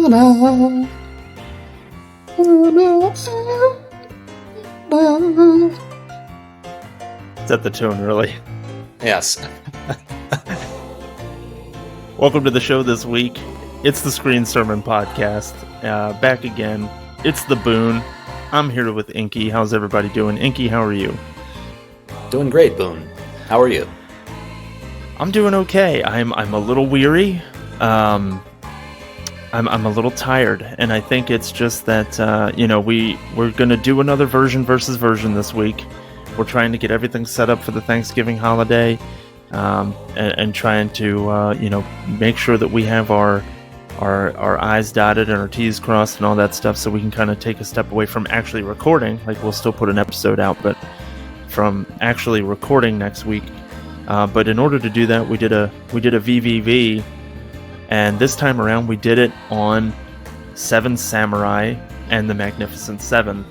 Set the tone early. Yes. Welcome to the show this week. It's the Screen Sermon Podcast. Back again. It's The Boon. I'm here with Inky. How's everybody doing? Inky, how are you? Doing great, Boon. How are you? I'm doing okay. I'm a little weary. I'm a little tired, and I think it's just that we're gonna do another version versus version this week. We're trying to get everything set up for the Thanksgiving holiday, and trying to make sure that we have our I's dotted and our T's crossed and all that stuff, so we can kind of take a step away from actually recording. Like, we'll still put an episode out, but from actually recording next week. But in order to do that, we did a VvV, and this time around we did it on Seven Samurai and the Magnificent Seven.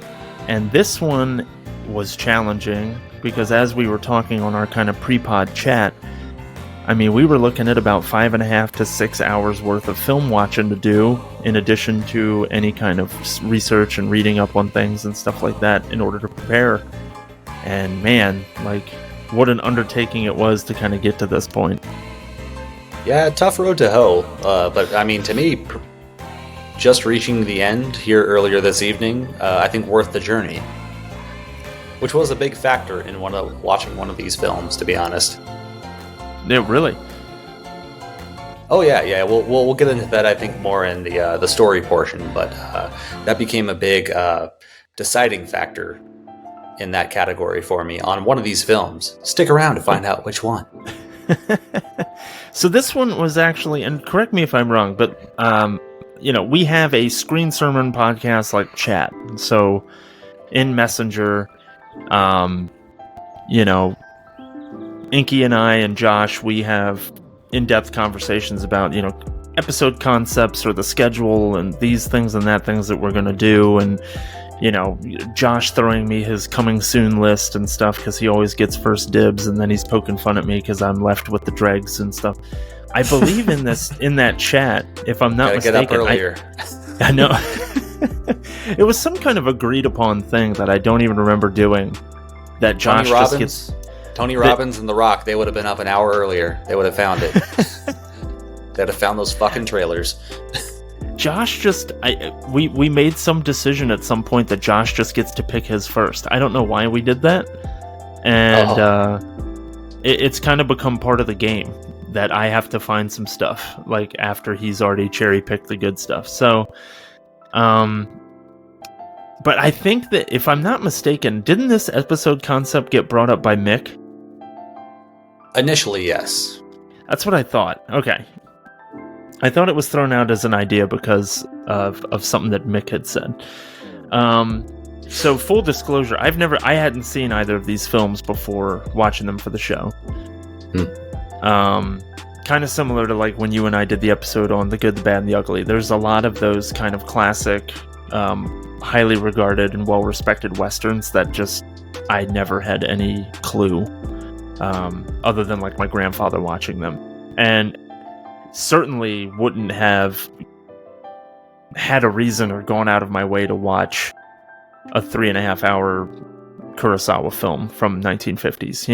And this one was challenging because, as we were talking on our kind of pre-pod chat, I mean, we were looking at about 5.5 to 6 hours worth of film watching to do, in addition to any kind of research and reading up on things and stuff like that in order to prepare. And man, like, what an undertaking it was to kind of get to this point. Yeah, tough road to hoe. But I mean, to me, just reaching the end here earlier this evening, I think worth the journey. Which was a big factor in watching one of these films, to be honest. Yeah, really. Oh yeah. We'll get into that, I think, more in the story portion. But that became a big deciding factor in that category for me on one of these films. Stick around to find out which one. So this one was actually, and correct me if I'm wrong, but we have a Screen Sermon Podcast like chat. So in Messenger, Inky and I and Josh, we have in-depth conversations about, episode concepts or the schedule and these things and that things that we're going to do. And, Josh throwing me his coming soon list and stuff because he always gets first dibs, and then he's poking fun at me because I'm left with the dregs and stuff. I believe in that chat, if I'm not mistaken. Get up earlier. I know. It was some kind of agreed upon thing that I don't even remember doing. That Josh just gets... Tony Robbins and The Rock, they would have been up an hour earlier. They would have found it. They'd have found those fucking trailers. Josh we made some decision at some point that Josh just gets to pick his first. I don't know why we did that. And it's kind of become part of the game that I have to find some stuff, like, after he's already cherry-picked the good stuff. So, but I think that, if I'm not mistaken, didn't this episode concept get brought up by Mick? Initially, yes. That's what I thought. Okay. I thought it was thrown out as an idea because of something that Mick had said. So full disclosure, I hadn't seen either of these films before watching them for the show. Kind of similar to like when you and I did the episode on The Good, the Bad, and the Ugly. There's a lot of those kind of classic, highly regarded and well-respected westerns that just I never had any clue, other than like my grandfather watching them, and certainly wouldn't have had a reason or gone out of my way to watch a 3.5 hour Kurosawa film from 1950s,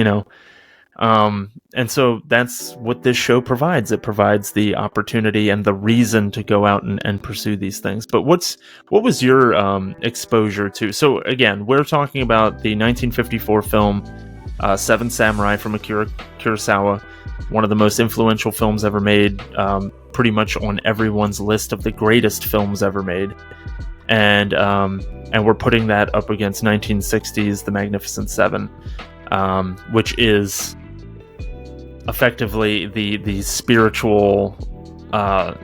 and so that's what this show provides. It provides the opportunity and the reason to go out and pursue these things. But what was your exposure to? So again, we're talking about the 1954 film Seven Samurai from Akira Kurosawa, one of the most influential films ever made, pretty much on everyone's list of the greatest films ever made. And we're putting that up against 1960s The Magnificent Seven, which is effectively the spiritual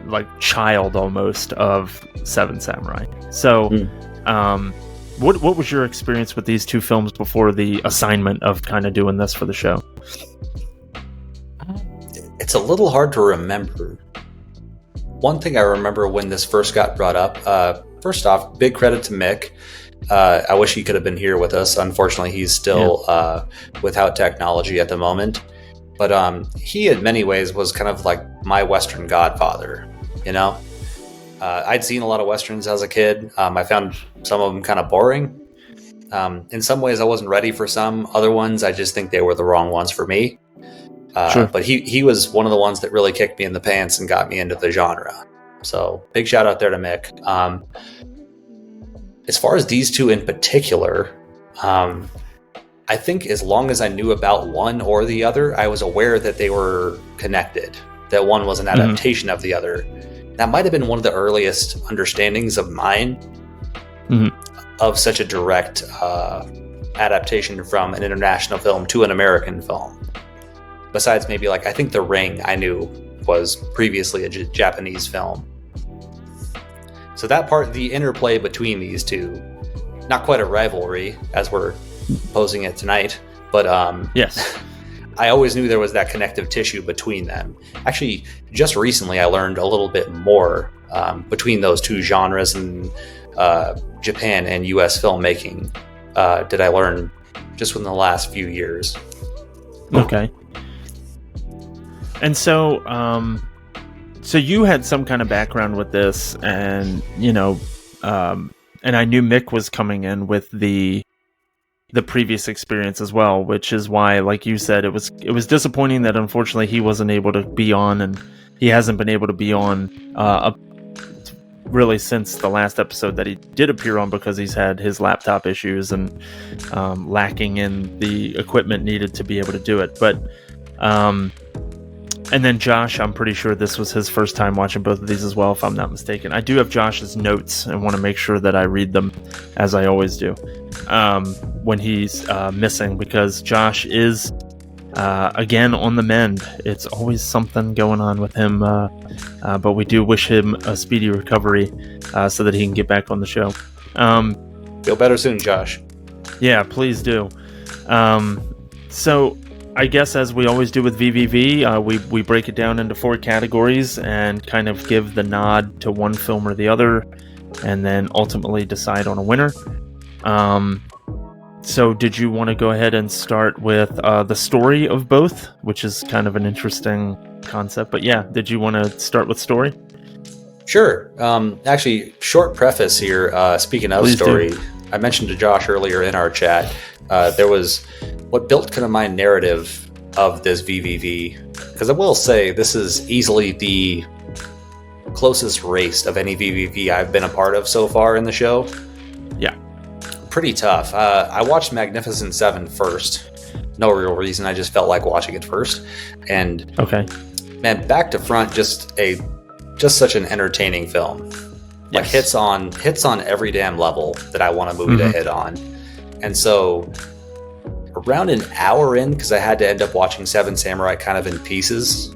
like child almost of Seven Samurai. So what was your experience with these two films before the assignment of kind of doing this for the show? It's a little hard to remember. One thing I remember when this first got brought up, first off, big credit to Mick. I wish he could have been here with us. Unfortunately, he's still without technology at the moment. But he, in many ways, was kind of like my Western godfather, you know? I'd seen a lot of Westerns as a kid. I found some of them kind of boring. In some ways, I wasn't ready for some. Other ones, I just think they were the wrong ones for me. Sure. But he was one of the ones that really kicked me in the pants and got me into the genre. So big shout out there to Mick. As far as these two in particular, I think as long as I knew about one or the other, I was aware that they were connected, that one was an adaptation of the other. That might have been one of the earliest understandings of mine of such a direct adaptation from an international film to an American film. Besides maybe I think The Ring I knew was previously a Japanese film. So that part, the interplay between these two, not quite a rivalry as we're posing it tonight, but yes, I always knew there was that connective tissue between them. Actually, just recently I learned a little bit more between those two genres, and Japan and US filmmaking did I learn just within the last few years. Okay. And so so you had some kind of background with this, and and I knew Mick was coming in with the previous experience as well, which is why, like you said, it was disappointing that unfortunately he wasn't able to be on, and he hasn't been able to be on really since the last episode that he did appear on, because he's had his laptop issues and lacking in the equipment needed to be able to do it. But and then Josh, I'm pretty sure this was his first time watching both of these as well, if I'm not mistaken. I do have Josh's notes and want to make sure that I read them, as I always do, when he's missing, because Josh is, again, on the mend. It's always something going on with him, but we do wish him a speedy recovery so that he can get back on the show. Feel better soon, Josh. Yeah, please do. So I guess, as we always do with VvV, we break it down into 4 categories and kind of give the nod to one film or the other, and then ultimately decide on a winner. So did you want to go ahead and start with the story of both, which is kind of an interesting concept? But yeah, did you want to start with story? Sure. Actually, short preface here. Speaking of Please story, do. I mentioned to Josh earlier in our chat, there was what built kind of my narrative of this VvV, because I will say this is easily the closest race of any VvV I've been a part of so far in the show. Yeah. Pretty tough. I watched Magnificent Seven first. No real reason. I just felt like watching it first. And okay, man, back to front, just such an entertaining film. Like hits on every damn level that I want a movie to hit on. And so around an hour in, because I had to end up watching Seven Samurai kind of in pieces.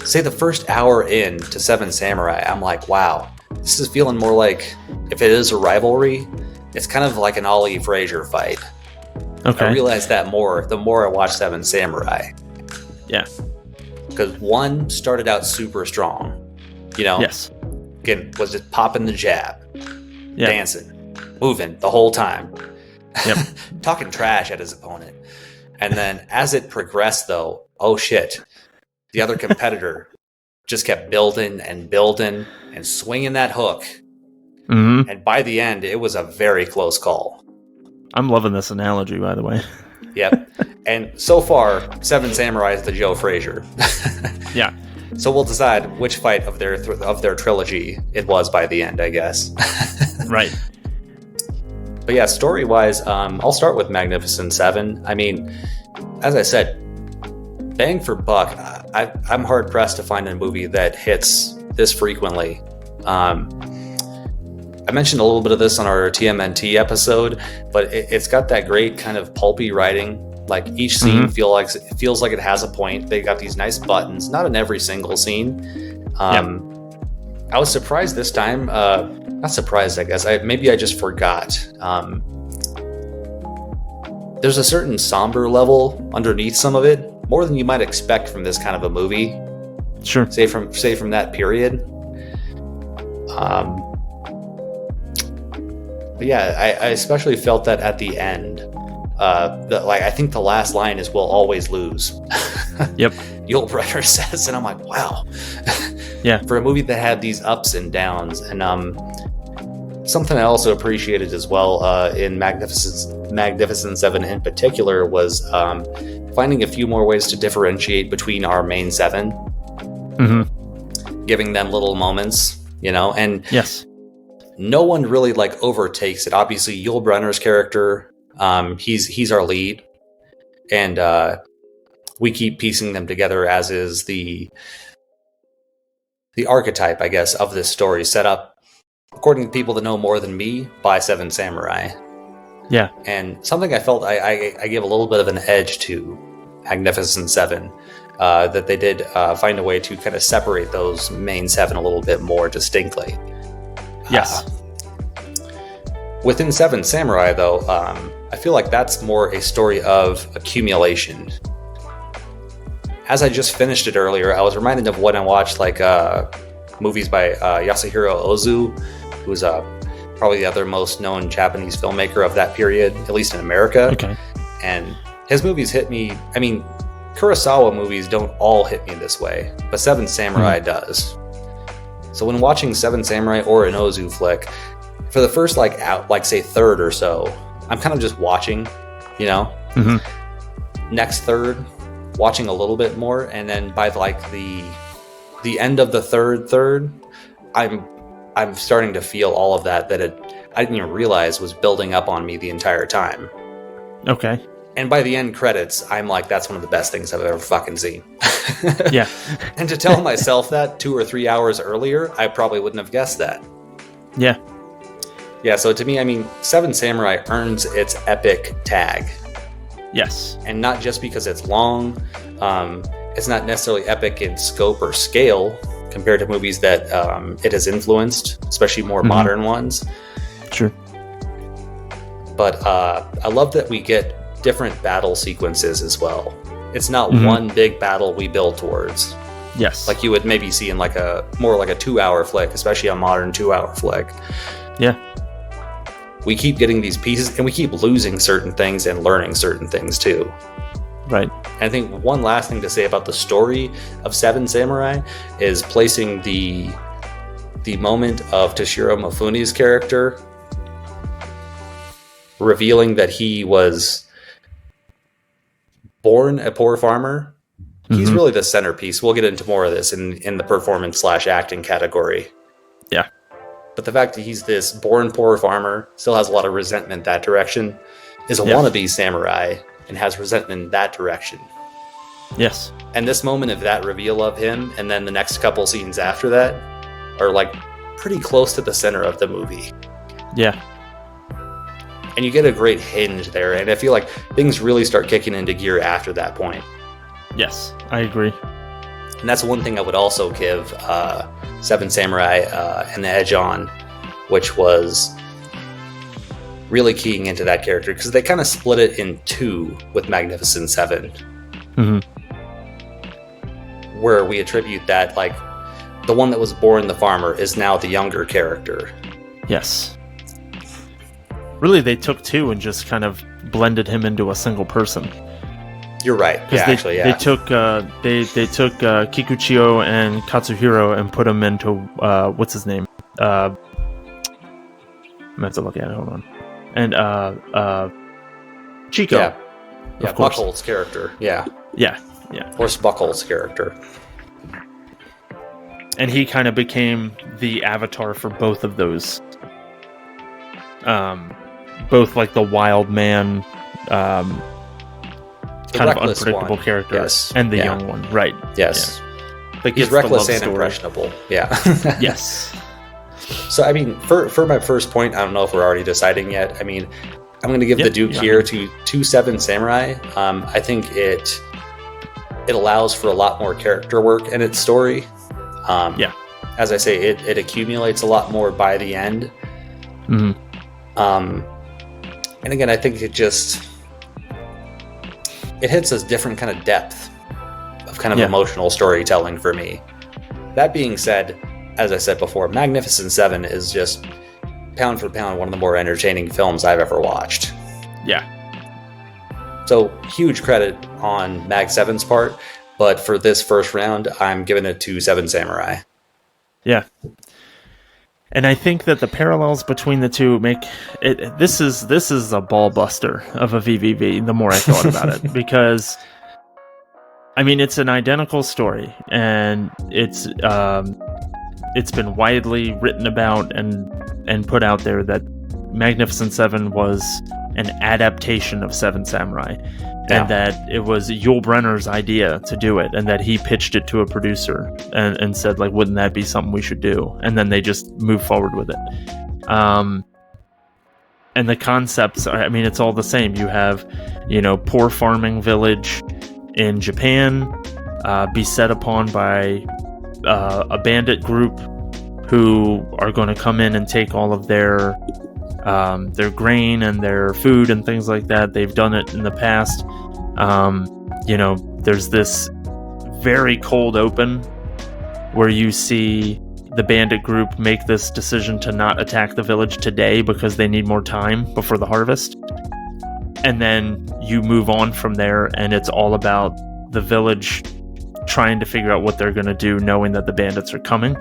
Say the first hour in to Seven Samurai, I'm like, wow, this is feeling more like, if it is a rivalry, it's kind of like an Ali Frazier fight. Okay. I realized that more the more I watched Seven Samurai. Yeah. Because one started out super strong. Yes. Again, was just popping the jab, dancing, moving the whole time, talking trash at his opponent. And then as it progressed, though, oh shit, the other competitor just kept building and swinging that hook. Mm-hmm. And by the end, it was a very close call. I'm loving this analogy, by the way. Yep. And so far, Seven Samurai is the Joe Frazier. Yeah. So we'll decide which fight of their trilogy it was by the end, I guess. Right. But yeah, story-wise, I'll start with Magnificent Seven. I mean, as I said, bang for buck, I'm hard-pressed to find a movie that hits this frequently. I mentioned a little bit of this on our TMNT episode, but it's got that great kind of pulpy writing. Like each scene feels like it has a point. They got these nice buttons, not in every single scene. I was surprised this time. Not surprised, I guess. Maybe I just forgot. There's a certain somber level underneath some of it, more than you might expect from this kind of a movie. Sure. Say from that period. But yeah, I especially felt that at the end. I think the last line is "We'll always lose." Yep. Yul Brynner says, and I'm like, wow. Yeah. For a movie that had these ups and downs, and something I also appreciated as well in Magnificent Seven in particular was finding a few more ways to differentiate between our main seven, giving them little moments, and yes, no one really like overtakes it. Obviously, Yul Brynner's character, he's our lead, and we keep piecing them together, as is the archetype, I guess, of this story, set up, according to people that know more than me, by Seven Samurai. Yeah. And something I felt I gave a little bit of an edge to Magnificent Seven, that they did find a way to kind of separate those main seven a little bit more distinctly. Yes. Within Seven Samurai, though, I feel like that's more a story of accumulation. As I just finished it earlier, I was reminded of when I watched movies by Yasuhiro Ozu, who's probably the other most known Japanese filmmaker of that period, at least in America. Okay. And his movies hit me. I mean, Kurosawa movies don't all hit me this way, but Seven Samurai does. So when watching Seven Samurai or an Ozu flick, for the first say third or so, I'm kind of just watching, Next third, watching a little bit more, and then by the end of the third, I'm starting to feel all of that I didn't even realize was building up on me the entire time. Okay. And by the end credits, I'm like, that's one of the best things I've ever fucking seen. Yeah. And to tell myself that 2 or 3 hours earlier, I probably wouldn't have guessed that. Yeah. Yeah, so to me, I mean, Seven Samurai earns its epic tag. Yes. And not just because it's long. It's not necessarily epic in scope or scale compared to movies that it has influenced, especially more modern ones. Sure. But I love that we get different battle sequences as well. It's not one big battle we build towards. Yes. Like you would maybe see in more like a 2-hour flick, especially a modern 2-hour flick. Yeah. We keep getting these pieces, and we keep losing certain things and learning certain things too. Right. And I think one last thing to say about the story of Seven Samurai is placing the moment of Toshiro Mifune's character revealing that he was born a poor farmer. He's really the centerpiece. We'll get into more of this in the performance/acting category. Yeah. But the fact that he's this born poor farmer, still has a lot of resentment that direction, is a wannabe samurai, and has resentment in that direction. Yes. And this moment of that reveal of him, and then the next couple scenes after that, are pretty close to the center of the movie. Yeah. And you get a great hinge there, and I feel like things really start kicking into gear after that point. Yes, I agree. And that's one thing I would also give Seven Samurai an edge on, which was really keying into that character, because they kind of split it in two with Magnificent Seven, where we attribute that the one that was born the farmer is now the younger character. Yes. Really, they took two and just kind of blended him into a single person. You're right. Yeah, they took Kikuchiyo and Katsuhiro and put them into what's his name? I'm gonna have to look at it. Hold on. And Chico. Yeah, Buckle's character. Yeah. Or Buckle's character. And he kind of became the avatar for both of those. Both the wild man. Kind of unpredictable character, and the young one, right? Yes, yeah. He's reckless and impressionable. Yeah. Yes. So I mean, for my first point, I don't know if we're already deciding yet. I mean, I'm going to give the Duke here to Seven Samurai. I think it allows for a lot more character work in its story. As I say, it accumulates a lot more by the end. And again, I think it hits a different kind of depth of kind of emotional storytelling for me. That being said, as I said before, Magnificent Seven is just pound for pound one of the more entertaining films I've ever watched. Yeah. So huge credit on Mag 7's part, but for this first round, I'm giving it to Seven Samurai. Yeah. And I think that the parallels between the two make it. This is a ball buster of a VvV. The more I thought about it, because I mean it's an identical story, and it's been widely written about and put out there that Magnificent Seven was an adaptation of Seven Samurai, and that it was Yul Brynner's idea to do it, and that he pitched it to a producer and said, like, wouldn't that be something we should do? And then they just move forward with it. And the concepts, I mean, it's all the same. You have, poor farming village in Japan, beset upon by a bandit group who are going to come in and take all of their grain and their food and things like that. They've done it in the past. There's this very cold open where you see the bandit group make this decision to not attack the village today because they need more time before the harvest. And then you move on from there, and it's all about the village trying to figure out what they're going to do, knowing that the bandits are coming.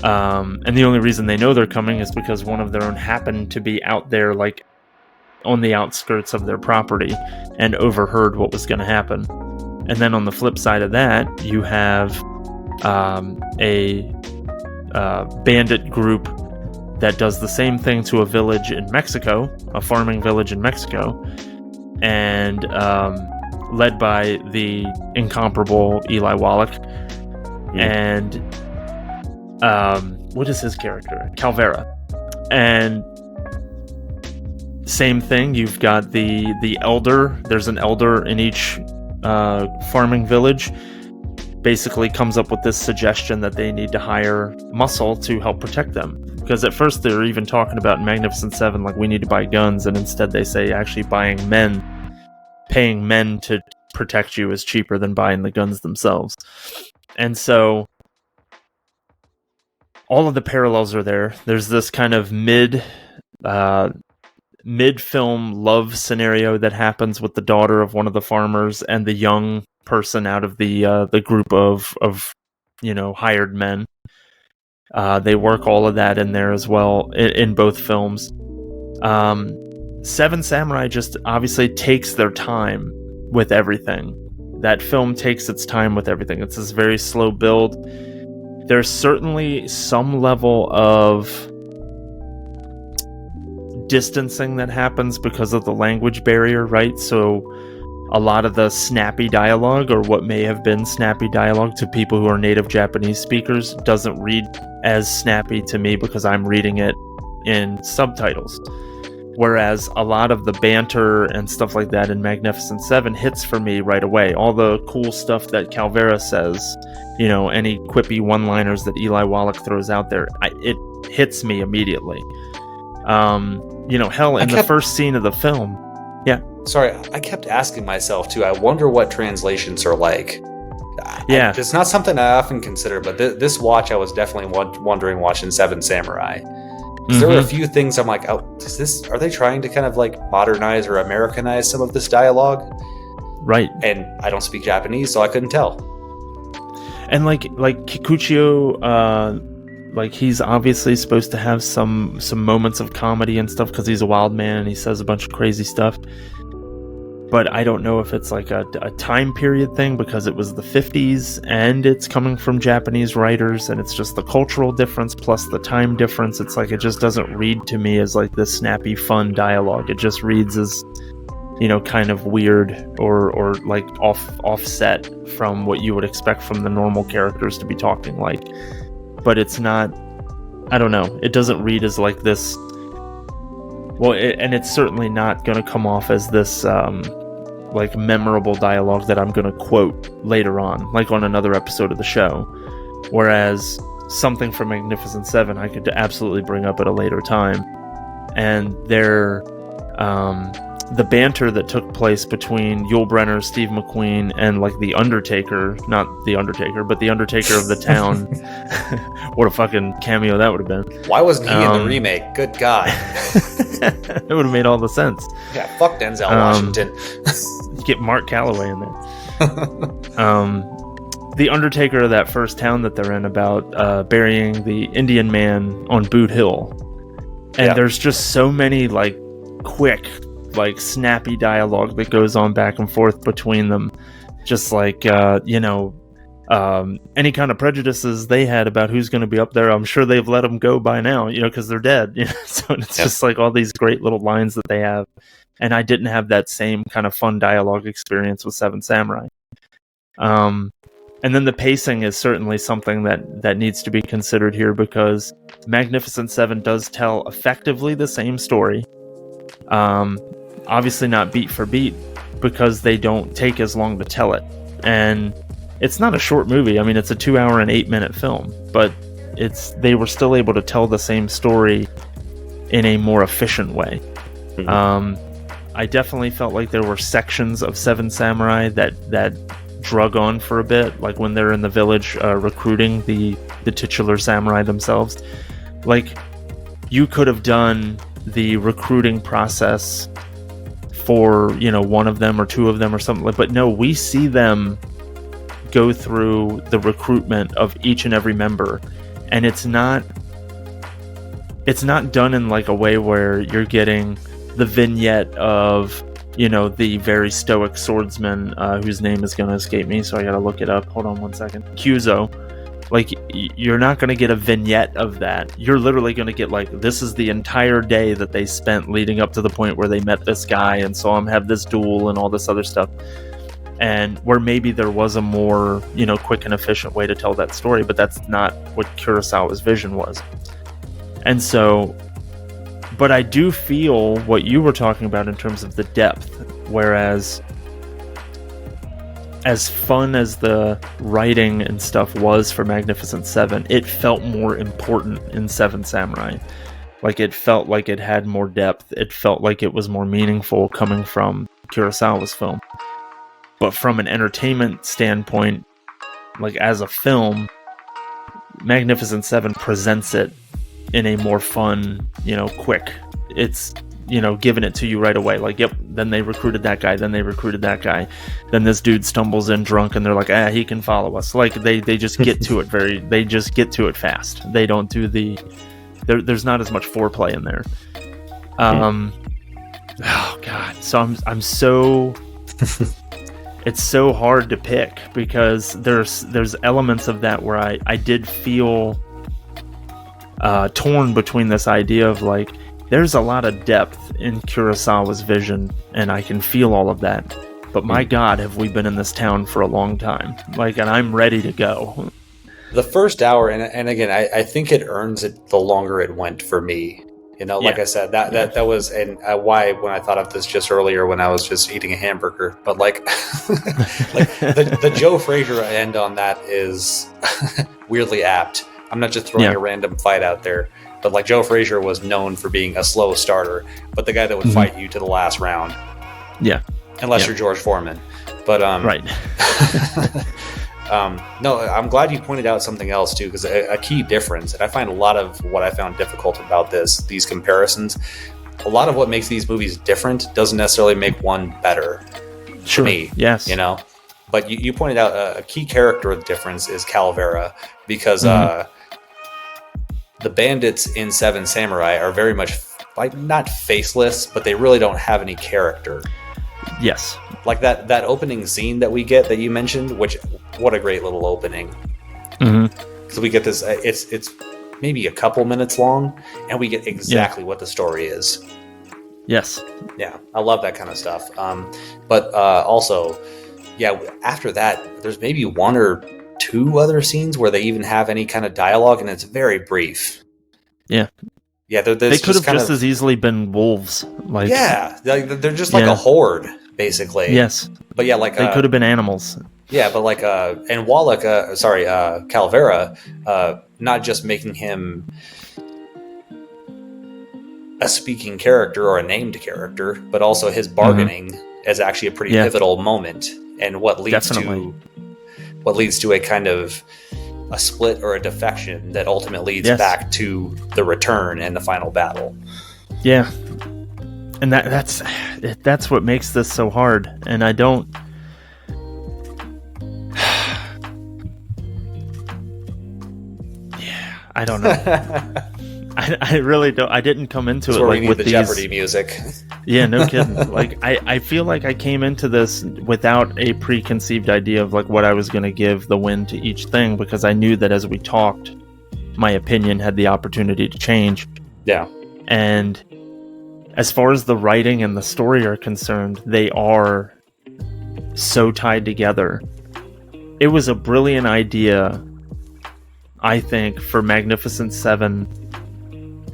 And the only reason they know they're coming is because one of their own happened to be out there, like, on the outskirts of their property and overheard what was going to happen. And then on the flip side of that, you have a bandit group that does the same thing to a village in Mexico, a farming village in Mexico, and led by the incomparable Eli Wallach. And what is his character? Calvera. And same thing, you've got the elder. There's an elder in each farming village. Basically comes up with this suggestion that they need to hire muscle to help protect them. Because at first they're even talking about in Magnificent Seven, like, we need to buy guns, and instead they say actually paying men to protect you is cheaper than buying the guns themselves. And so all of the parallels are there. There's this kind of mid-film love scenario that happens with the daughter of one of the farmers and the young person out of the group of hired men. They work all of that in there as well in both films. Seven Samurai just obviously takes their time with everything. That film takes its time with everything. It's this very slow build. There's certainly some level of distancing that happens because of the language barrier, right? So a lot of the snappy dialogue, or what may have been snappy dialogue to people who are native Japanese speakers, doesn't read as snappy to me because I'm reading it in subtitles. Whereas a lot of the banter and stuff like that in Magnificent Seven hits for me right away. All the cool stuff that Calvera says, any quippy one-liners that Eli Wallach throws out there, it hits me immediately. Hell, in the first scene of the film. Yeah. Sorry, I kept asking myself, too, I wonder what translations are like. Yeah. It's not something I often consider, but this watch, I was definitely wondering watching Seven Samurai. Mm-hmm. There were a few things I'm like, are they trying to kind of like modernize or Americanize some of this dialogue? Right. And I don't speak Japanese, so I couldn't tell. And like Kikuchiyo, he's obviously supposed to have some moments of comedy and stuff because he's a wild man and he says a bunch of crazy stuff. But I don't know if it's like a time period thing because it was the 50s and it's coming from Japanese writers, and it's just the cultural difference plus the time difference. It's like it just doesn't read to me as like this snappy, fun dialogue. It just reads as, kind of weird or like offset from what you would expect from the normal characters to be talking like. But it's not, I don't know, it doesn't read as like this. Well, and it's certainly not going to come off as this like memorable dialogue that I'm going to quote later on, like on another episode of the show. Whereas something from Magnificent Seven I could absolutely bring up at a later time. And the banter that took place between Yul Brynner, Steve McQueen, and like the Undertaker, not the Undertaker, but the Undertaker of the town. What a fucking cameo that would have been. Why wasn't he in the remake? Good God. It would have made all the sense. Yeah, fuck Denzel Washington. Get Mark Calloway in there. the undertaker of that first town that they're in about burying the Indian man on Boot Hill. And there's just so many like quick, like snappy dialogue that goes on back and forth between them. Just like, any kind of prejudices they had about who's going to be up there, I'm sure they've let them go by now, because they're dead. So it's just like all these great little lines that they have. And I didn't have that same kind of fun dialogue experience with Seven Samurai. And then the pacing is certainly something that needs to be considered here, because Magnificent Seven does tell effectively the same story. Obviously not beat for beat, because they don't take as long to tell it. And it's not a short movie. I mean, it's a 2 hour and 8 minute film, but they were still able to tell the same story in a more efficient way. Mm-hmm. I definitely felt like there were sections of Seven Samurai that drug on for a bit, like when they're in the village recruiting the titular samurai themselves. Like, you could have done the recruiting process for, one of them or two of them or something like, but no, we see them go through the recruitment of each and every member, and it's not done in like a way where you're getting the vignette of the very stoic swordsman whose name is going to escape me, so I gotta look it up. Hold on one second. Kyuzo. Like, you're not going to get a vignette of that. You're literally going to get, like, this is the entire day that they spent leading up to the point where they met this guy and saw him have this duel and all this other stuff. And where maybe there was a more, quick and efficient way to tell that story, but that's not what Kurosawa's vision was. And so, but I do feel what you were talking about in terms of the depth, whereas as fun as the writing and stuff was for Magnificent Seven, it felt more important in Seven Samurai. Like, it felt like it had more depth. It felt like it was more meaningful coming from Kurosawa's film. But from an entertainment standpoint, like as a film, Magnificent Seven presents it in a more fun, quick. It's, giving it to you right away. Like, yep, then they recruited that guy, then they recruited that guy. Then this dude stumbles in drunk and they're like, he can follow us. Like, they just get to it they just get to it fast. They don't do there's not as much foreplay in there. Oh God. So I'm so it's so hard to pick, because there's elements of that where I did feel torn between this idea of like, there's a lot of depth in Kurosawa's vision, and I can feel all of that. But my God, have we been in this town for a long time? Like, and I'm ready to go. The first hour, and again, I think it earns it the longer it went for me. Like I said, that was, and why when I thought of this just earlier when I was just eating a hamburger, but like, the Joe Frazier end on that is weirdly apt. I'm not just throwing a random fight out there, but like Joe Frazier was known for being a slow starter, but the guy that would fight you to the last round. Yeah. Unless you're George Foreman. But right. No, I'm glad you pointed out something else too, because a key difference, and I find a lot of what I found difficult about these comparisons, a lot of what makes these movies different doesn't necessarily make one better. Sure. To me, yes. But you pointed out a key character difference is Calavera, because the bandits in Seven Samurai are very much like not faceless, but they really don't have any character. Yes. Like that opening scene that we get that you mentioned, which what a great little opening. So we get this, it's maybe a couple minutes long, and we get exactly what the story is. Yes. Yeah, I love that kind of stuff. But also, after that, there's maybe one or two other scenes where they even have any kind of dialogue, and it's very brief. Yeah. Yeah, they could have just as easily been wolves. Like, they're just like a horde, basically. Yes. But like they could have been animals. Yeah, but like and Wallach, Calavera, not just making him a speaking character or a named character, but also his bargaining is actually a pretty pivotal moment, and what leads to a kind of a split or a defection that ultimately leads back to the return and the final battle. Yeah. And that's what makes this so hard. And I don't I don't know. I really don't. I didn't come into That's it where like we need with the these. Jeopardy music. Yeah, no kidding. Like I feel like I came into this without a preconceived idea of like what I was going to give the win to each thing, because I knew that as we talked, my opinion had the opportunity to change. Yeah. And as far as the writing and the story are concerned, they are so tied together. It was a brilliant idea, I think, for Magnificent Seven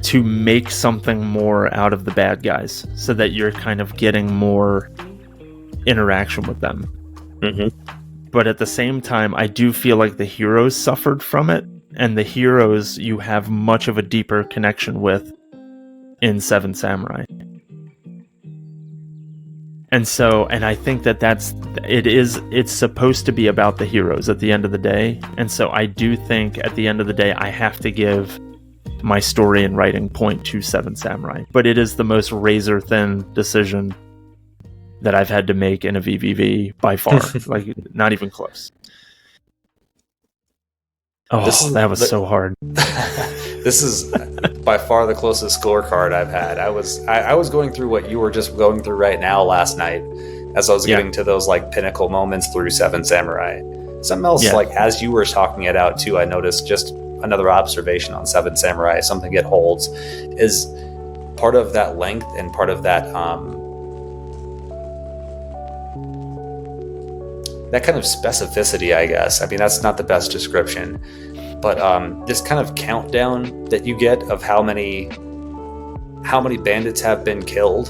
to make something more out of the bad guys so that you're kind of getting more interaction with them. Mm-hmm. But at the same time, I do feel like the heroes suffered from it, and the heroes you have much of a deeper connection with in Seven Samurai. And so, and I think that it's supposed to be about the heroes at the end of the day. And so I do think at the end of the day, I have to give my story and writing point to Seven Samurai. But it is the most razor thin decision that I've had to make in a VvV by far. Like, not even close. Oh, that was so hard. This is by far the closest scorecard I've had. I was going through what you were just going through right now last night, as I was getting to those like pinnacle moments through Seven Samurai. Something else, like as you were talking it out too, I noticed just another observation on Seven Samurai, something it holds, is part of that length and part of that that kind of specificity, I guess. I mean, that's not the best description, but this kind of countdown that you get of how many bandits have been killed.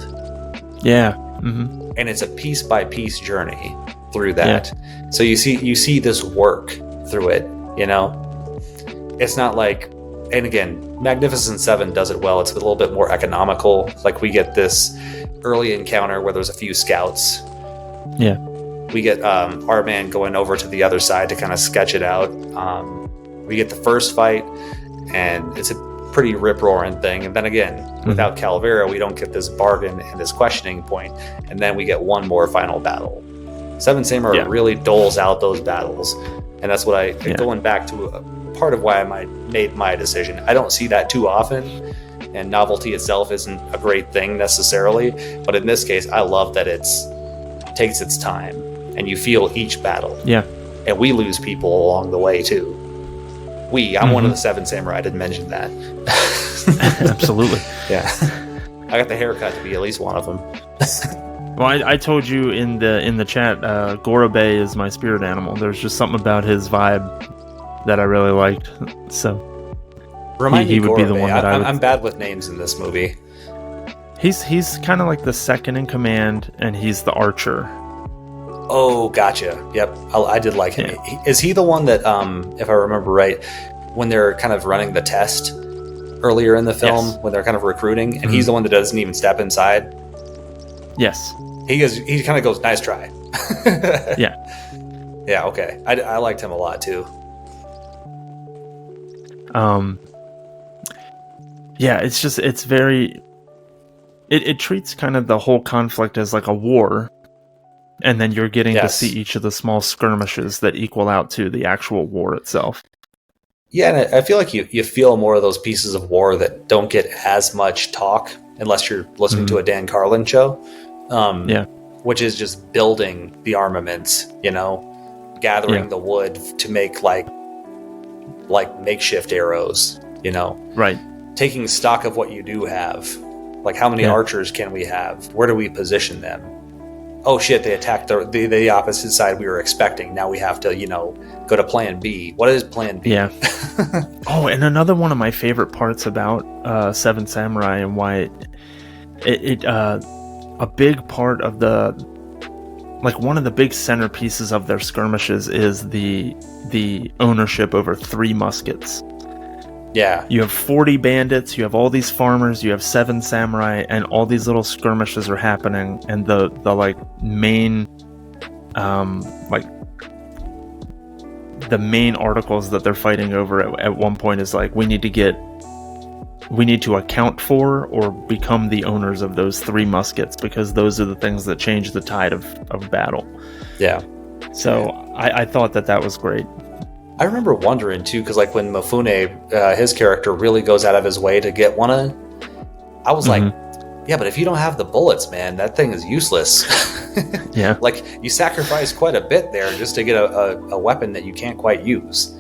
Yeah. Mm-hmm. And it's a piece by piece journey through that. Yeah. So you see this work through it, you know? It's not like, and again, Magnificent Seven does it well. It's a little bit more economical. Like we get this early encounter where there's a few scouts. Yeah. We get our man going over to the other side to kind of sketch it out. We get the first fight, and it's a pretty rip-roaring thing. And then again, without Calavera, we don't get this bargain and this questioning point. And then we get one more final battle. Seven Samurai really doles out those battles. And that's what going back to part of why I made my decision. I don't see that too often, and novelty itself isn't a great thing necessarily. But in this case, I love that it takes its time, and you feel each battle. Yeah. And we lose people along the way too. I'm one of the Seven Samurai. I didn't mention that. Absolutely. Yeah. I got the haircut to be at least one of them. Well, I told you in the chat, Gorobei is my spirit animal. There's just something about his vibe that I really liked. So he would be the one that I'm bad with names in this movie. He's kind of like the second in command, and he's the archer. Oh, gotcha. Yep, I did like him. Yeah. Is he the one that, if I remember right, when they're kind of running the test earlier in the film, when they're kind of recruiting, and he's the one that doesn't even step inside? Yes. He kind of goes, nice try. Yeah. Yeah, okay. I liked him a lot, too. Yeah, it's very... It treats kind of the whole conflict as like a war, and then you're getting to see each of the small skirmishes that equal out to the actual war itself. Yeah, and I feel like you feel more of those pieces of war that don't get as much talk unless you're listening to a Dan Carlin show. Which is just building the armaments, gathering the wood to make like makeshift arrows, Right. Taking stock of what you do have. Like, how many archers can we have? Where do we position them? Oh shit, they attacked the opposite side we were expecting. Now we have to, go to plan B. What is plan B? Yeah. Oh, and another one of my favorite parts about Seven Samurai, and why a big part of one of the big centerpieces of their skirmishes is the ownership over 3 muskets. Yeah. You have 40 bandits, you have all these farmers, you have 7 samurai, and all these little skirmishes are happening, and the main the main articles that they're fighting over at one point is like, we need to account for or become the owners of those 3 muskets, because those are the things that change the tide of battle. Yeah. So I thought that was great. I remember wondering too, because like when Mifune, his character, really goes out of his way to get one of, I was like, yeah, but if you don't have the bullets, man, that thing is useless. Yeah. Like, you sacrifice quite a bit there just to get a weapon that you can't quite use.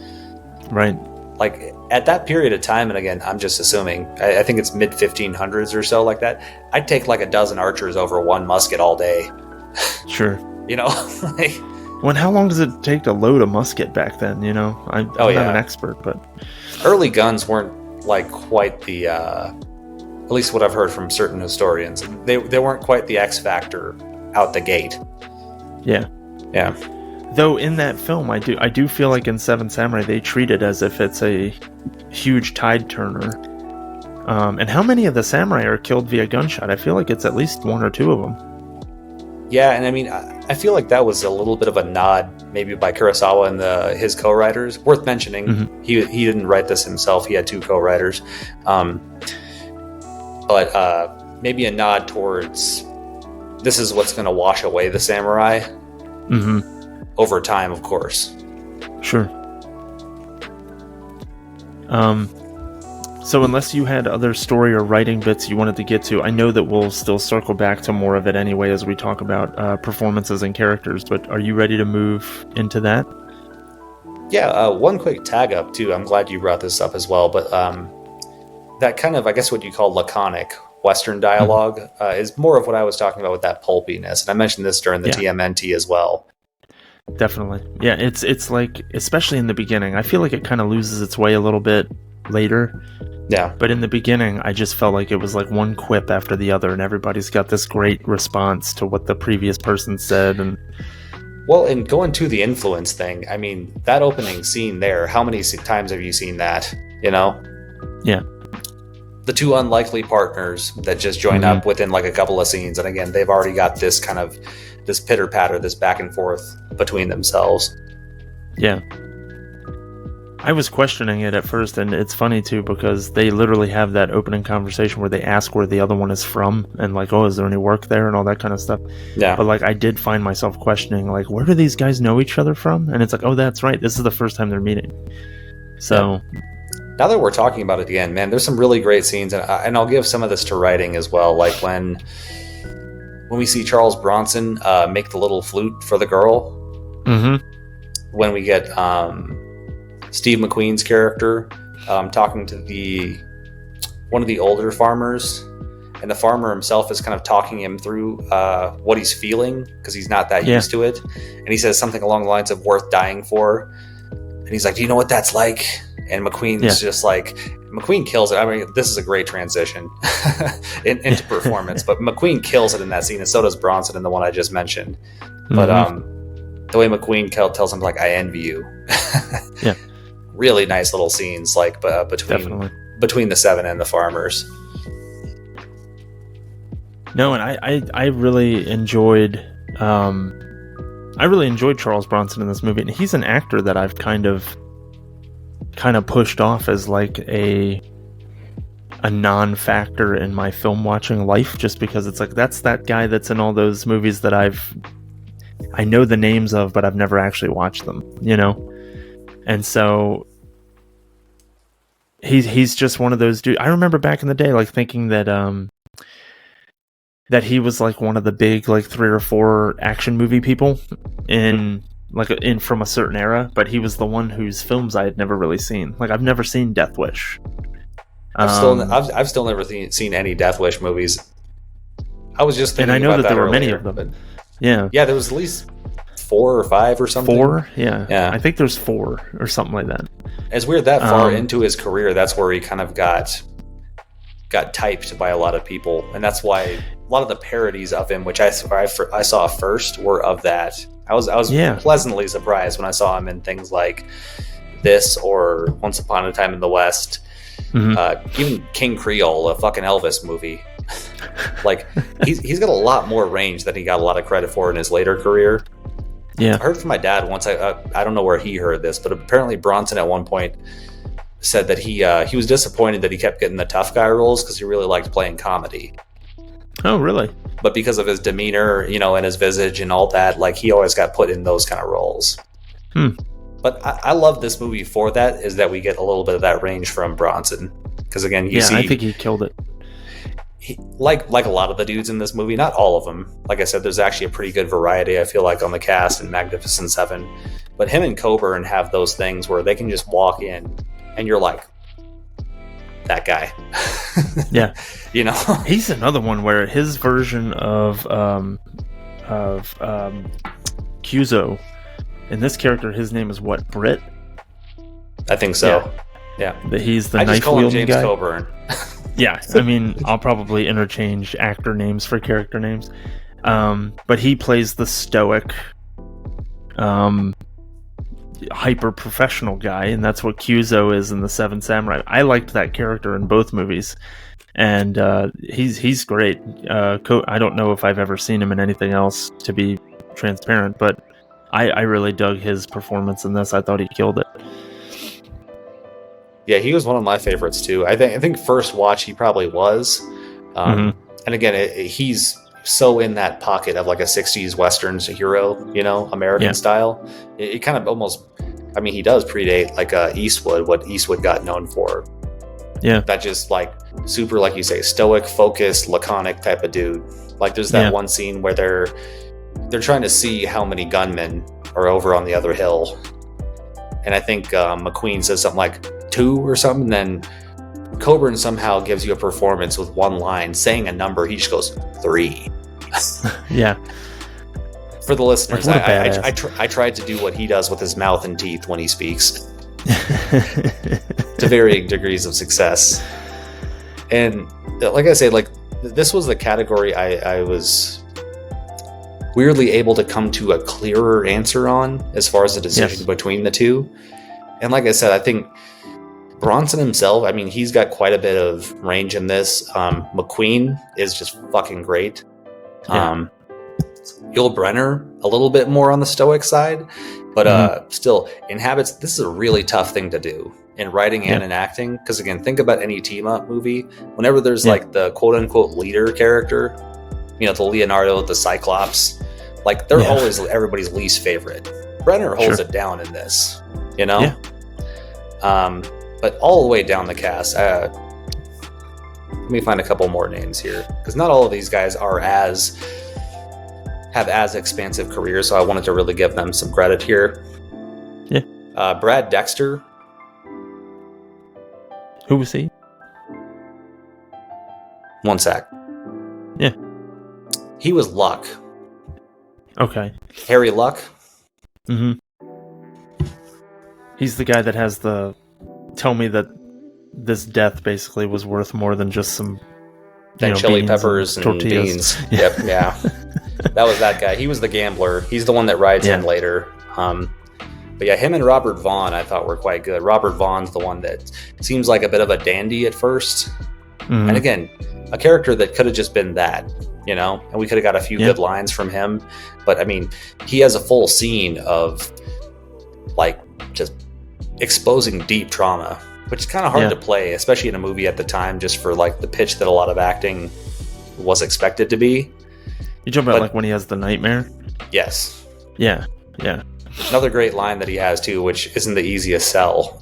Right. Like, at that period of time, and again, I'm just assuming, I think it's mid-1500s or so like that, I'd take like a dozen archers over one musket all day. Sure. You know? Like, well, how long does it take to load a musket back then, you know? I'm not an expert, but... Early guns weren't like quite the... at least what I've heard from certain historians, they weren't quite the X factor out the gate. Yeah. Yeah. Though in that film, I do feel like in Seven Samurai they treat it as if it's a huge tide turner. And how many of the samurai are killed via gunshot? I feel like it's at least one or two of them. Yeah, and I mean, I feel like that was a little bit of a nod, maybe by Kurosawa and his co-writers. Worth mentioning, he didn't write this himself; he had two co-writers. But maybe a nod towards this is what's going to wash away the samurai over time, of course. Sure. So unless you had other story or writing bits you wanted to get to, I know that we'll still circle back to more of it anyway as we talk about performances and characters, but are you ready to move into that? Yeah, one quick tag up too. I'm glad you brought this up as well, but that kind of, I guess what you call laconic Western dialogue is more of what I was talking about with that pulpiness. And I mentioned this during the TMNT as well. Definitely. Yeah, it's like, especially in the beginning, I feel like it kind of loses its way a little bit later. Yeah. But in the beginning, I just felt like it was like one quip after the other, and everybody's got this great response to what the previous person said. And well, and going to the influence thing, I mean, that opening scene there, how many times have you seen that, you know? Yeah. The two unlikely partners that just join up within like a couple of scenes. And again, they've already got this kind of, this pitter patter, this back and forth between themselves. Yeah. I was questioning it at first, and it's funny too, because they literally have that opening conversation where they ask where the other one is from, and like, oh, is there any work there, and all that kind of stuff. Yeah. But like, I did find myself questioning, like, where do these guys know each other from? And it's like, oh, that's right, this is the first time they're meeting. So... Yeah. Now that we're talking about it again, man, there's some really great scenes, and I'll give some of this to writing as well. Like when we see Charles Bronson make the little flute for the girl. When we get Steve McQueen's character talking to one of the older farmers, and the farmer himself is kind of talking him through what he's feeling because he's not that used to it, and he says something along the lines of "worth dying for," and he's like, "Do you know what that's like?" And McQueen's just like, McQueen kills it. I mean, this is a great transition into performance, but McQueen kills it in that scene, and so does Bronson in the one I just mentioned. But the way McQueen tells him, like, I envy you. Yeah. Really nice little scenes, like, between the seven and the farmers. No, and I really enjoyed Charles Bronson in this movie, and he's an actor that I've kind of pushed off as like a non-factor in my film watching life, just because it's like that's that guy that's in all those movies that I know the names of, but I've never actually watched them, you know? And so he's just one of those dudes. I remember back in the day like thinking that that he was like one of the big like 3 or 4 action movie people from a certain era, but he was the one whose films I had never really seen. Like, I've never seen Death Wish. I've still never seen any Death Wish movies. I was just thinking, and I know that there were many of them. But yeah, there was at least 4 or 5 or something. 4, yeah. I think there's 4 or something like that. It's weird that far into his career, that's where he kind of got typed by a lot of people, and that's why a lot of the parodies of him, which I saw first, were of that. I was pleasantly surprised when I saw him in things like this or Once Upon a Time in the West, even King Creole, a fucking Elvis movie. Like he's got a lot more range than he got a lot of credit for in his later career. Yeah, I heard from my dad once. I don't know where he heard this, but apparently Bronson at one point said that he was disappointed that he kept getting the tough guy roles because he really liked playing comedy. Oh, really? But because of his demeanor, you know, and his visage and all that, like he always got put in those kind of roles. But I love this movie for that, is that we get a little bit of that range from Bronson. Because again, I think he killed it. Like a lot of the dudes in this movie, not all of them. Like I said, there's actually a pretty good variety, I feel like, on the cast in Magnificent Seven. But him and Coburn have those things where they can just walk in and you're like, that guy. Yeah. You know? He's another one where his version of Cuso, in this character, his name is what, Britt? I think so. Yeah. He's the I just knife call him wielding James guy. Coburn. Yeah, I mean, I'll probably interchange actor names for character names. But he plays the stoic, hyper-professional guy, and that's what Kyuzo is in The Seven Samurai. I liked that character in both movies, and he's great. I don't know if I've ever seen him in anything else, to be transparent, but I really dug his performance in this. I thought he killed it. Yeah, he was one of my favorites too. I think first watch he probably was, and again, he's so in that pocket of like a '60s westerns hero, you know, American style. It kind of almost, I mean, he does predate like Eastwood, what Eastwood got known for. Yeah, that just like super, like you say, stoic, focused, laconic type of dude. Like there's that one scene where they're trying to see how many gunmen are over on the other hill, and I think McQueen says something like 2 or something, and then Coburn somehow gives you a performance with one line saying a number. He just goes 3. Yeah. For the listeners, like, I tried to do what he does with his mouth and teeth when he speaks to varying degrees of success. And like I say, like this was the category I was weirdly able to come to a clearer answer on as far as the decision between the two. And like I said, I think Bronson himself, I mean, he's got quite a bit of range in this. McQueen is just fucking great. Yul Brynner, a little bit more on the stoic side, but still inhabits. This is a really tough thing to do in writing and in acting. Because again, think about any team up movie. Whenever there's like the quote unquote leader character, you know, the Leonardo, the Cyclops, like they're always everybody's least favorite. Brenner holds it down in this, you know? But all the way down the cast, let me find a couple more names here, because not all of these guys have as expansive careers, so I wanted to really give them some credit here. Yeah. Brad Dexter. Who was he? One sec. Yeah. He was Luck. Okay. Harry Luck. Mm-hmm. He's the guy that has the tell me that this death basically was worth more than just some chili peppers and beans. Yep, yeah. That was that guy. He was the gambler. He's the one that rides in later. But yeah, him and Robert Vaughn I thought were quite good. Robert Vaughn's the one that seems like a bit of a dandy at first. Mm-hmm. And again, a character that could have just been that, you know, and we could have got a few good lines from him. But I mean, he has a full scene of like just exposing deep trauma, which is kind of hard to play, especially in a movie at the time, just for like the pitch that a lot of acting was expected to be. You talking about like when he has the nightmare? Yes. Yeah. Another great line that he has too, which isn't the easiest sell,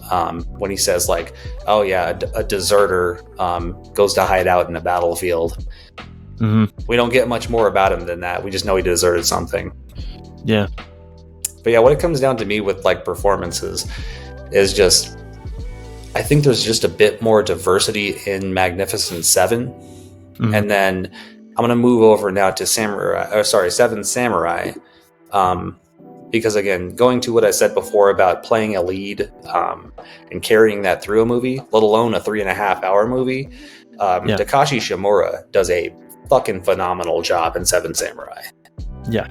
when he says like, oh yeah, a deserter goes to hide out in a battlefield. Mm-hmm. We don't get much more about him than that. We just know he deserted something. Yeah. But yeah, what it comes down to me with like performances is just, I think there's just a bit more diversity in Magnificent Seven. Mm-hmm. And then I'm going to move over now to Seven Samurai. Because again, going to what I said before about playing a lead and carrying that through a movie, let alone a 3.5 hour movie, Takashi Shimura does a fucking phenomenal job in Seven Samurai. Yeah.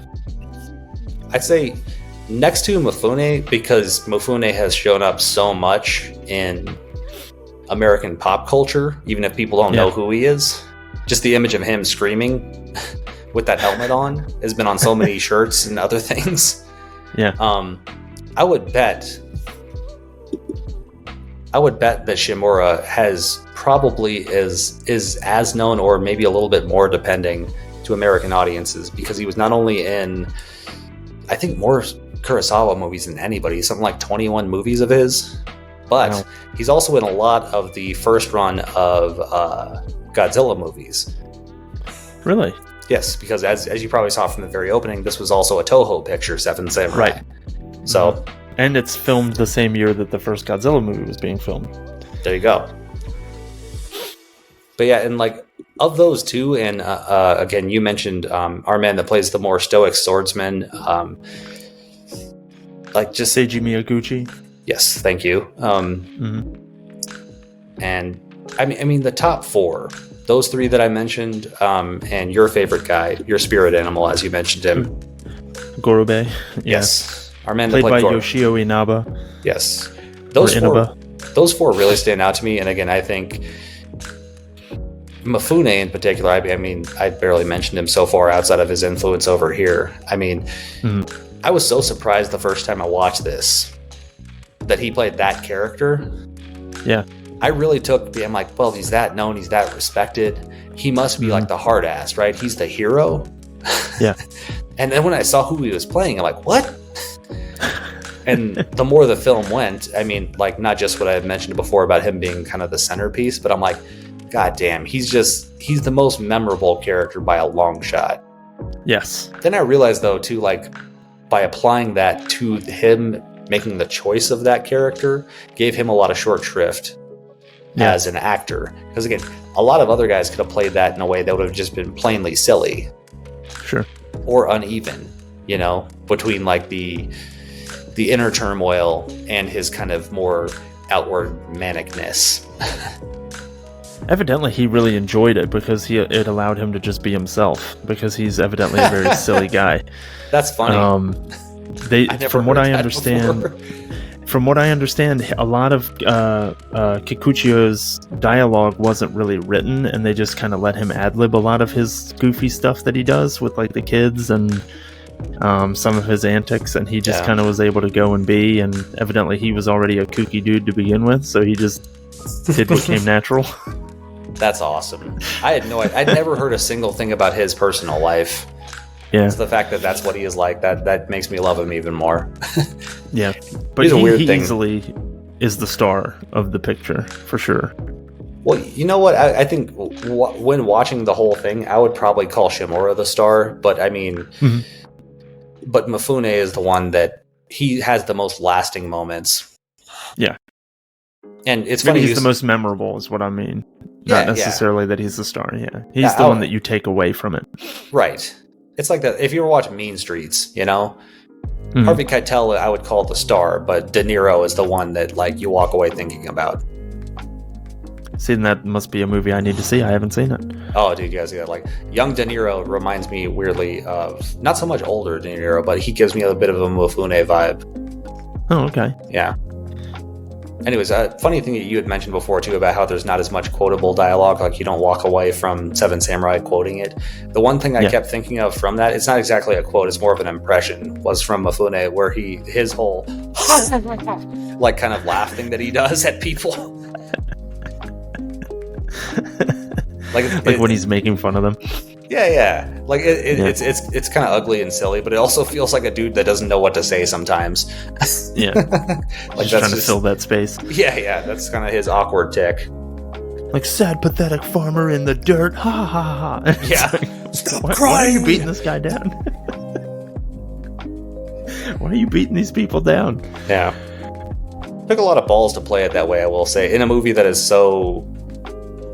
I'd say next to Mifune, because Mifune has shown up so much in American pop culture, even if people don't know who he is. Just the image of him screaming with that helmet on has been on so many shirts and other things. Yeah. I would bet that Shimura has probably is as known, or maybe a little bit more, depending, to American audiences, because he was not only in, I think, more Kurosawa movies than anybody. Something like 21 movies of his. But Wow. he's also in a lot of the first run of Godzilla movies. Really? Yes, because as you probably saw from the very opening, this was also a Toho picture, Seven Samurai. Right. So, and it's filmed the same year that the first Godzilla movie was being filmed. there you go. But yeah, and like of those two, and again, you mentioned our man that plays the more stoic swordsman. Like just Seiji Miyaguchi. yes, thank you. And I mean the top four. Those three that I mentioned, and your favorite guy, your spirit animal, as you mentioned him. Gorobei. Yeah. Yes. Our man Played that by played Yoshio Inaba. Yes. Or Inaba. Those four really stand out to me. And again, I think Mifune in particular, I mean, I barely mentioned him so far outside of his influence over here. I mean, I was so surprised the first time I watched this that he played that character. Yeah. I really I'm like, well, he's that known, he's that respected. He must be like the hard ass, right? He's the hero. Yeah. And then when I saw who he was playing, I'm like, what? And the more the film went, I mean, like not just what I had mentioned before about him being kind of the centerpiece, but I'm like, God damn, he's the most memorable character by a long shot. Yes. Then I realized though too, like by applying that to him making the choice of that character gave him a lot of short shrift as an actor. Because again, a lot of other guys could have played that in a way that would have just been plainly silly. Sure. Or uneven, you know, between like the inner turmoil and his kind of more outward manicness. Evidently, he really enjoyed it because it allowed him to just be himself. Because he's evidently a very silly guy. That's funny. From what I understand, a lot of Kikuchio's dialogue wasn't really written, and they just kind of let him ad-lib a lot of his goofy stuff that he does with like the kids and some of his antics, and he just kind of was able to go and be. And evidently, he was already a kooky dude to begin with, so he just did what came natural. That's awesome. I had no idea. I'd never heard a single thing about his personal life. Yeah. So the fact that that's what he is like, that makes me love him even more. Yeah. But He's a weird he thing. easily is the star of the picture, for sure. Well, you know what? I think when watching the whole thing, I would probably call Shimura the star. But I mean, but Mifune is the one that he has the most lasting moments. Yeah. And it's Maybe funny. he's the most memorable is what I mean. Yeah, Not necessarily that he's the star, yeah. He's the one that you take away from it. Right. It's like that. If you ever watch Mean Streets, you know, Harvey Keitel, I would call the star, but De Niro is the one that like you walk away thinking about. See, that must be a movie I need to see. I haven't seen it. Oh, dude, you guys got like young De Niro reminds me weirdly of not so much older De Niro, but he gives me a bit of a Mifune vibe. Oh, okay. Yeah. Anyways, funny thing that you had mentioned before too about how there's not as much quotable dialogue, like you don't walk away from Seven Samurai quoting it. The one thing I kept thinking of from that, it's not exactly a quote, it's more of an impression, was from Mifune, where his whole like kind of laugh thing that he does at people. like when he's making fun of them. Yeah. Like it's kind of ugly and silly, but it also feels like a dude that doesn't know what to say sometimes. Yeah. Like just trying to fill that space. Yeah. That's kind of his awkward tick. Like sad, pathetic farmer in the dirt. Ha ha ha. Yeah. Like, Stop why crying. are you beating this guy down? Why are you beating these people down? Yeah. Took a lot of balls to play it that way, I will say, in a movie that is so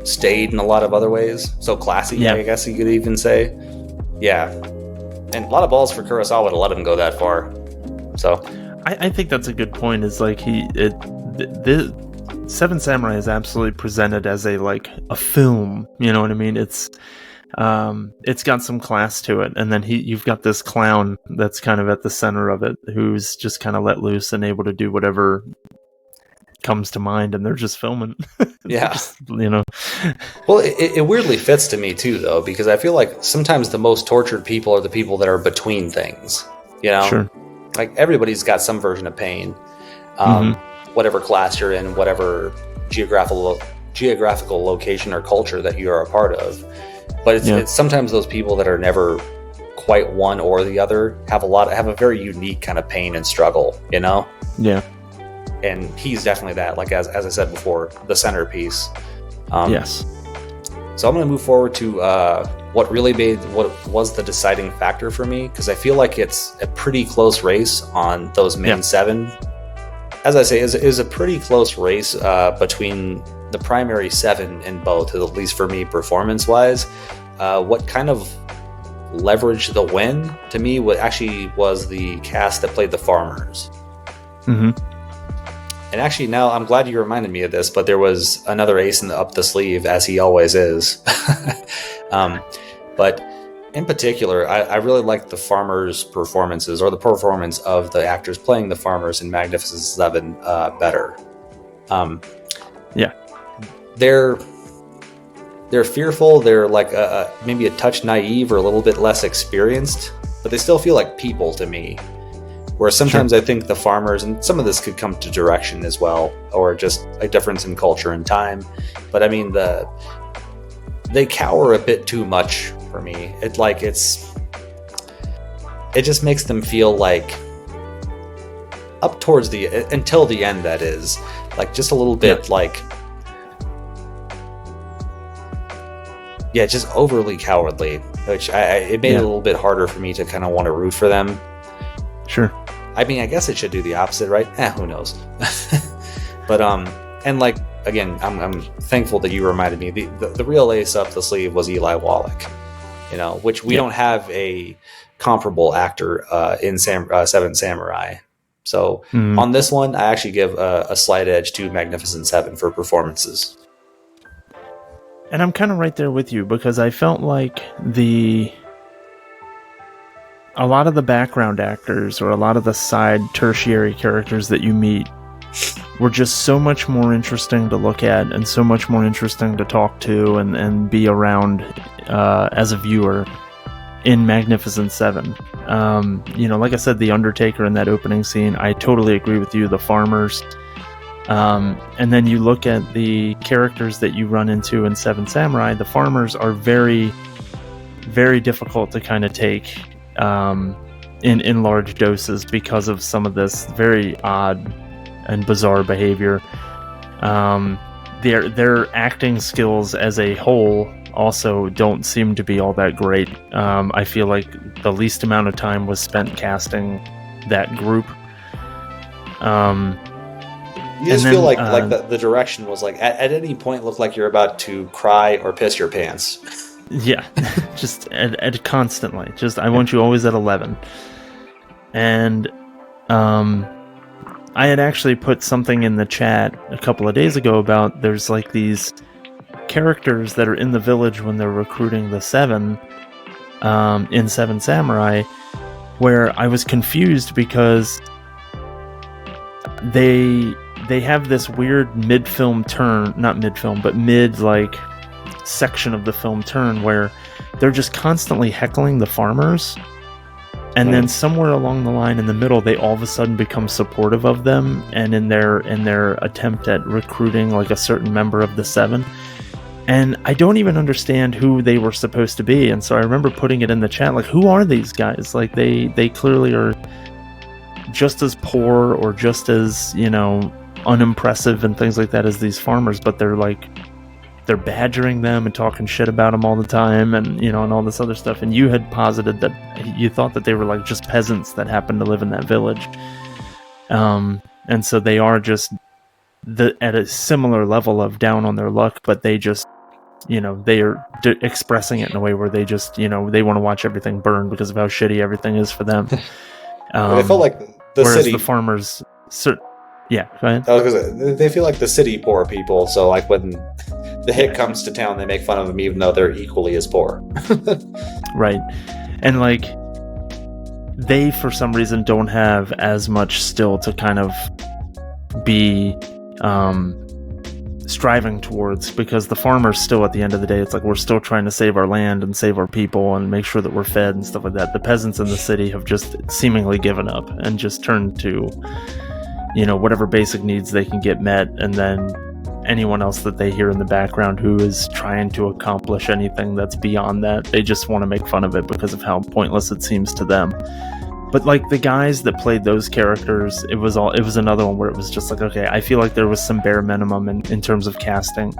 staid in a lot of other ways, so classy, I guess you could even say. Yeah. And a lot of balls for Kurosawa to let him go that far. So I think that's a good point. Is like the Seven Samurai is absolutely presented as a film. You know what I mean? It's got some class to it, and then you've got this clown that's kind of at the center of it, who's just kind of let loose and able to do whatever comes to mind, and they're just filming. Yeah. Just, you know. Well, it weirdly fits to me too, though, because I feel like sometimes the most tortured people are the people that are between things. You know, sure. Like everybody's got some version of pain. Whatever class you're in, whatever geographical location or culture that you are a part of. But it's sometimes those people that are never quite one or the other, have a very unique kind of pain and struggle, you know? Yeah. And he's definitely that, like as I said before, the centerpiece. Yes. So I'm going to move forward to what was the deciding factor for me, because I feel like it's a pretty close race on those main 7. As I say, is a pretty close race between the primary 7 in both, at least for me, performance-wise. What kind of leveraged the win to me was the cast that played the farmers. Mm-hmm. And actually, now I'm glad you reminded me of this, but there was another ace up the sleeve, as he always is. But in particular, I really liked the farmers' performances, or the performance of the actors playing the farmers in Magnificent Seven better. Yeah. They're fearful, they're like maybe a touch naive or a little bit less experienced, but they still feel like people to me. Where sometimes I think the farmers, and some of this could come to direction as well, or just a difference in culture and time, but I mean they cower a bit too much for me. It just makes them feel like up towards until the end, that is, like just a little bit like just overly cowardly, which it made it a little bit harder for me to kind of want to root for them. Sure. I mean, I guess it should do the opposite, right? Who knows? But and like again, I'm thankful that you reminded me. The real ace up the sleeve was Eli Wallach, you know, which we don't have a comparable actor in Seven Samurai. So on this one, I actually give a slight edge to Magnificent Seven for performances. And I'm kind of right there with you, because I felt like a lot of the background actors, or a lot of the side tertiary characters that you meet, were just so much more interesting to look at, and so much more interesting to talk to and be around as a viewer in Magnificent Seven. You know, like I said, the Undertaker in that opening scene, I totally agree with you. The farmers. And then you look at the characters that you run into in Seven Samurai. The farmers are very, very difficult to kind of take in large doses, because of some of this very odd and bizarre behavior. Their acting skills as a whole also don't seem to be all that great. I feel like the least amount of time was spent casting that group. You just feel like the direction was like at any point looked like you're about to cry or piss your pants. Yeah, just at constantly. Just I want you always at 11. And I had actually put something in the chat a couple of days ago about there's like these characters that are in the village when they're recruiting the Seven in Seven Samurai, where I was confused because they have this weird mid-film turn, not mid-film, but mid like section of the film turn where they're just constantly heckling the farmers, and then somewhere along the line in the middle they all of a sudden become supportive of them, and in their attempt at recruiting like a certain member of the Seven. And I don't even understand who they were supposed to be. And so I remember putting it in the chat, like, who are these guys? Like they clearly are just as poor or just as, you know, unimpressive and things like that as these farmers, but they're badgering them and talking shit about them all the time, and you know, and all this other stuff. And you had posited that you thought that they were like just peasants that happened to live in that village, and so they are just at a similar level of down on their luck, but they just, you know, they are expressing it in a way where they just, you know, they want to watch everything burn because of how shitty everything is for them. I felt like the city, the farmers. Yeah, go ahead. They feel like the city poor people, so like when the hit comes to town, they make fun of them even though they're equally as poor. Right. And like they for some reason don't have as much still to kind of be striving towards, because the farmers still, at the end of the day, it's like we're still trying to save our land and save our people and make sure that we're fed and stuff like that. The peasants in the city have just seemingly given up and just turned to, you know, whatever basic needs they can get met, and then anyone else that they hear in the background who is trying to accomplish anything that's beyond that. They just want to make fun of it because of how pointless it seems to them. But like the guys that played those characters, it was another one where it was just like, okay, I feel like there was some bare minimum in terms of casting,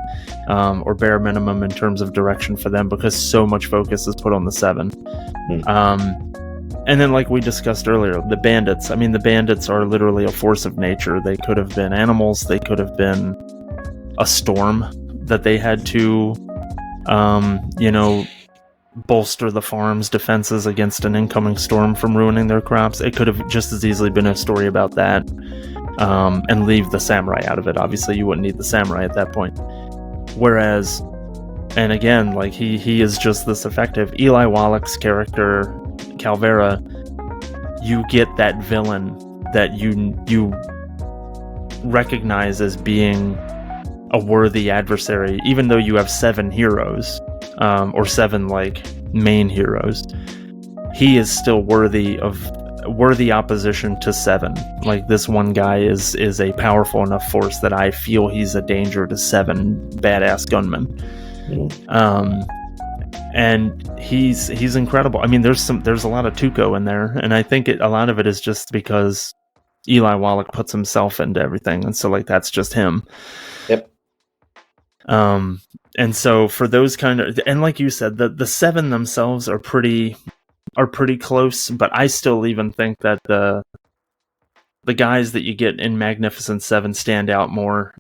or bare minimum in terms of direction for them, because so much focus is put on the 7. And then, like we discussed earlier, the bandits. I mean, the bandits are literally a force of nature. They could have been animals. They could have been a storm that they had to, bolster the farm's defenses against an incoming storm from ruining their crops. It could have just as easily been a story about that, and leave the samurai out of it. Obviously, you wouldn't need the samurai at that point. Whereas, and again, like he is just this effective. Eli Wallach's character, Calvera, you get that villain that you recognize as being a worthy adversary, even though you have 7 heroes, or 7 like main heroes. He is still worthy opposition to 7. Like, this one guy is a powerful enough force that I feel he's a danger to 7 badass gunmen. And he's incredible. I mean, there's a lot of Tuco in there, and I think a lot of it is just because Eli Wallach puts himself into everything, and so like that's just him. Yep. And so for those kind of, and like you said, the 7 themselves are pretty close, but I still even think that the guys that you get in Magnificent 7 stand out more.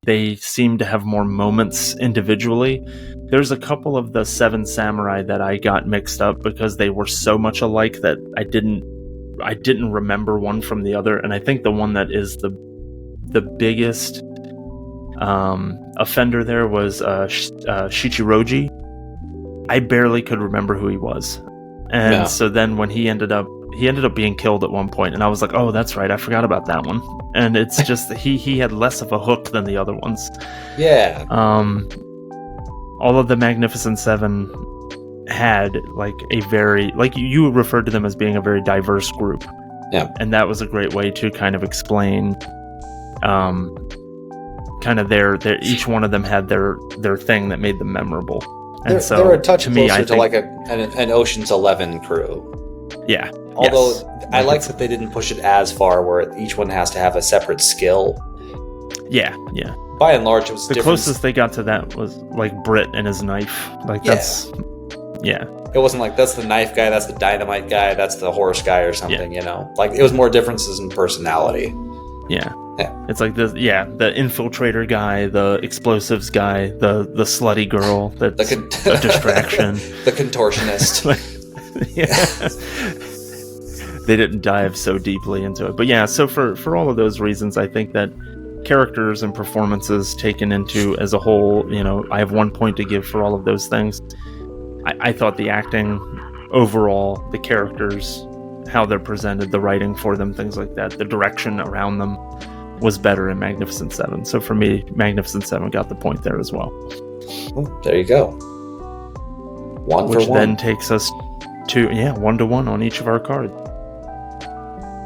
They seem to have more moments individually. There's a couple of the 7 samurai that I got mixed up because they were so much alike that I didn't remember one from the other, and I think the one that is the biggest offender there was Shichiroji. I barely could remember who he was, and so then when he ended up being killed at one point, and I was like, oh, that's right, I forgot about that one. And it's just he had less of a hook than the other ones. Yeah. All of the Magnificent 7 had like a very, like you referred to them as being a very diverse group. Yeah. And that was a great way to kind of explain kind of their each one of them had their thing that made them memorable. And so they were a touch to me, closer I to think, like an Ocean's 11 crew. Yeah. Although yes. I like that they didn't push it as far where each one has to have a separate skill. Yeah. By and large, it was the different. closest they got to that was like Britt and his knife. Like that's It wasn't like that's the knife guy, that's the dynamite guy, that's the horse guy or something. You know, like it was more differences in personality. Yeah. It's like the infiltrator guy, the explosives guy, the slutty girl that's a distraction, the contortionist. They didn't dive so deeply into it, but yeah. So for all of those reasons, I think that characters and performances taken into as a whole, I have 1 point to give for all of those things. I thought the acting overall, the characters, how they're presented, the writing for them, things like that, the direction around them was better in Magnificent 7. So for me, Magnificent 7 got the point there as well. Oh, there you go. Which then takes us to 1-1 on each of our cards.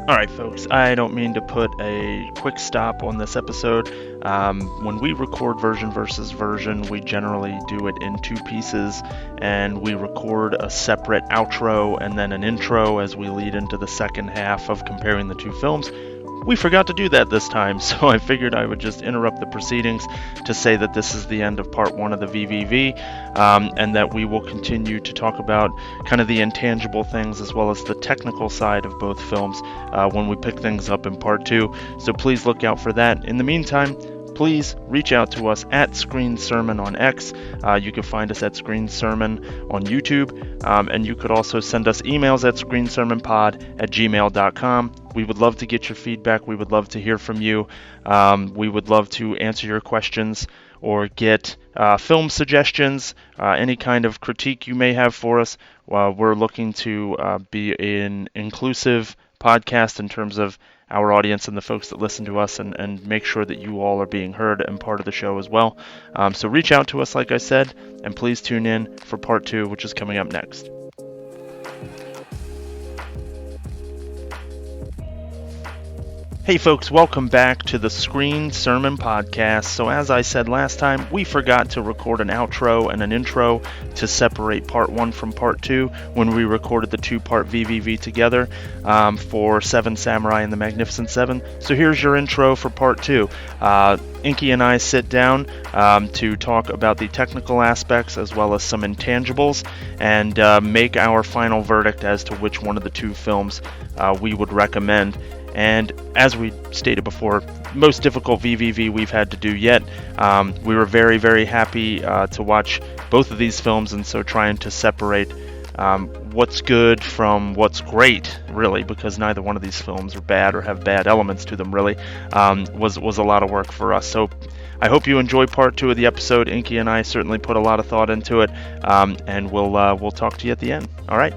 Alright folks, I don't mean to put a quick stop on this episode. When we record version versus version, we generally do it in 2 pieces, and we record a separate outro and then an intro as we lead into the second half of comparing the 2 films. We forgot to do that this time, so I figured I would just interrupt the proceedings to say that this is the end of part 1 of the VvV, and that we will continue to talk about kind of the intangible things as well as the technical side of both films when we pick things up in part 2. So please look out for that. In the meantime, please reach out to us at Screen Sermon on X. You can find us at Screen Sermon on YouTube, and you could also send us emails at screensermonpod@gmail.com. We would love to get your feedback. We would love to hear from you. We would love to answer your questions or get film suggestions, any kind of critique you may have for us. We're looking to be an inclusive podcast in terms of our audience and the folks that listen to us, and make sure that you all are being heard and part of the show as well. So reach out to us, like I said, and please tune in for part 2, which is coming up next. Hey folks, welcome back to the Screen Sermon Podcast. So as I said last time, we forgot to record an outro and an intro to separate part 1 from part 2 when we recorded the 2-part VvV together for Seven Samurai and the Magnificent Seven. So here's your intro for part 2. Inky and I sit down to talk about the technical aspects as well as some intangibles and make our final verdict as to which one of the 2 films we would recommend. And as we stated before, most difficult VvV we've had to do yet. We were very, very happy to watch both of these films, and so trying to separate what's good from what's great, really, because neither one of these films are bad or have bad elements to them, really, was a lot of work for us. So I hope you enjoy part 2 of the episode. Inky and I certainly put a lot of thought into it, and we'll talk to you at the end. All right?